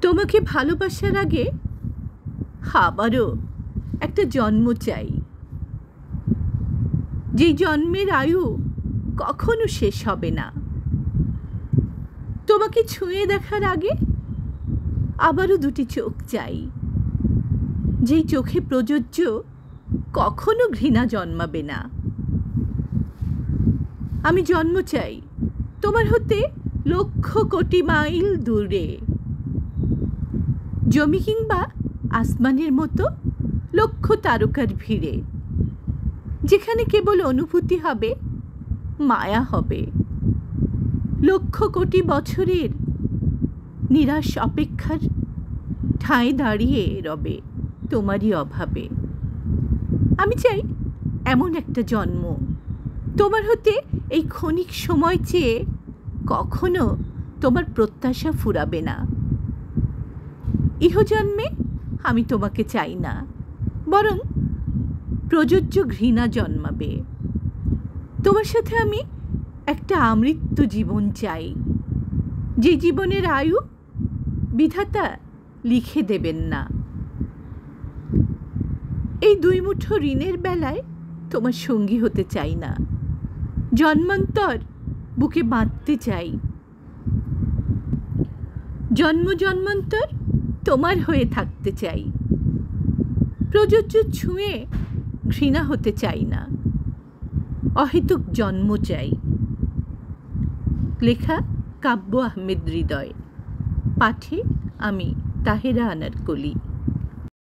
তোমাকে ভালোবাসার আগে আবারও একটা জন্ম চাই, যেই জন্মের আয়ু কখনো শেষ হবে না। তোমাকে ছুঁয়ে দেখার আগে আবারও দুটি চোখ চাই, যেই চোখে প্রযোজ্য কখনো ঘৃণা জন্মাবে না। আমি জন্ম চাই তোমার হতে লক্ষ কোটি মাইল দূরে, জমি কিংবা আসমানের মতো লক্ষ তারকার ভিড়ে, যেখানে কেবল অনুভূতি হবে, মায়া হবে। লক্ষ কোটি বছরের নিরাশ অপেক্ষার ঠাঁই দাঁড়িয়ে রবে তোমারই অভাবে। আমি চাই এমন একটা জন্ম, তোমার হতে এই ক্ষণিক সময় চেয়ে কখনো তোমার প্রত্যাশা ফুরাবে না। ইহজন্মে আমি তোমাকে চাই না, বরং প্রযোজ্য ঘৃণা জন্মাবে। তোমার সাথে আমি একটা আমৃত্যু জীবন চাই, যে জীবনের আয়ু বিধাতা লিখে দেবেন না। এই দুই মুঠো ঋণের বেলায় তোমার সঙ্গী হতে চাই না, জন্মান্তর বুকে বাঁধতে চাই। জন্ম জন্মান্তর তোমার হয়ে থাকতে চাই, প্রযোজ্য ছুঁয়ে ঘৃণা হতে চাই না। অহেতুক জন্ম চাই। লেখা কাব্য আহমেদ হৃদয়, পাঠে আমি তাহেরা আনারকলি।